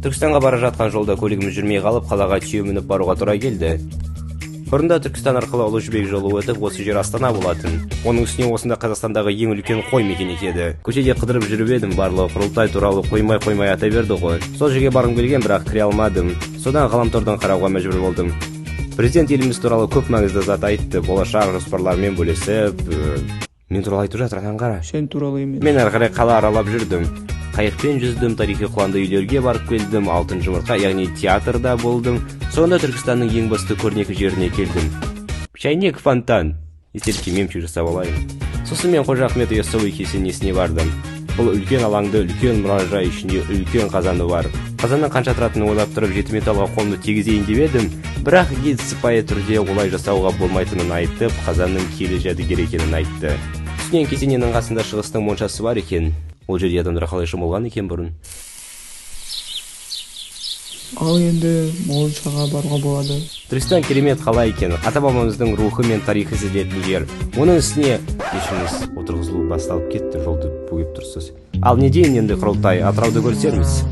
Түркістанға бара жатқан жолда көлігіміз жүрмей қалып, қалаға түйе мініп баруға тура келді. Бұрында Түркістан арқылы Ұлы Жібек жолы өтіп, осы жер Астана болатын. Оның үстіне осында Қазақстандағы ең үлкен қой мекен етеді. Көшеде қыдырып жүріп едім, барлығы құрылтай туралы қоймай ата берді ғой. Сол жерге барғым келген, бірақ кіре алмадым. Содан ғаламтордан қарауға мәжбүр болдым. Президент еліміз туралы көп маңызды зат айтты, болашақ жоспарлармен бөлісіп, мен туралы айтып жатыр, анан қара. Сен туралы емес. Мен ары қарай қала аралап жүрдім. Қайықпен жүздім, тарихи құланды үйлерге барып келдім, алтын жұмыртқа, яғни театрда болдым. Сонда Түркістанның ең басты көрнекі жеріне келдім. Шайнек фонтан. Естелікке мемчик жасап алайын. Сосын мен Қожа Ахмет Яссауи кесенесіне бардым. Бұл үлкен алаңды, үлкен мұражай, ішінде үлкен қазаны бар. Қазанның қанша тұратынын ойлап тұрып, жеті металға қолымды тигізейін деп едім, бірақ гид сыпайы түрде олай жасауға болмайтынын айтып, қазанның киелі жәдігер екенін айтты. Үстінен кесененің қасында шығыстың моншасы бар екен. Ол жерде адамдар қалай шомылған екен бұрын. Ал енді моншаға баруға болады. Түркістан керемет қала екен. Ата-бабамыздың рухы мен тарихы сезілетін жер. Оның үстіне кешіміз отырғызылу басталып кетті, жолды бөгеп тұрсыз. Ал не дейін енді құрылтай, Атырауды көрсерміз.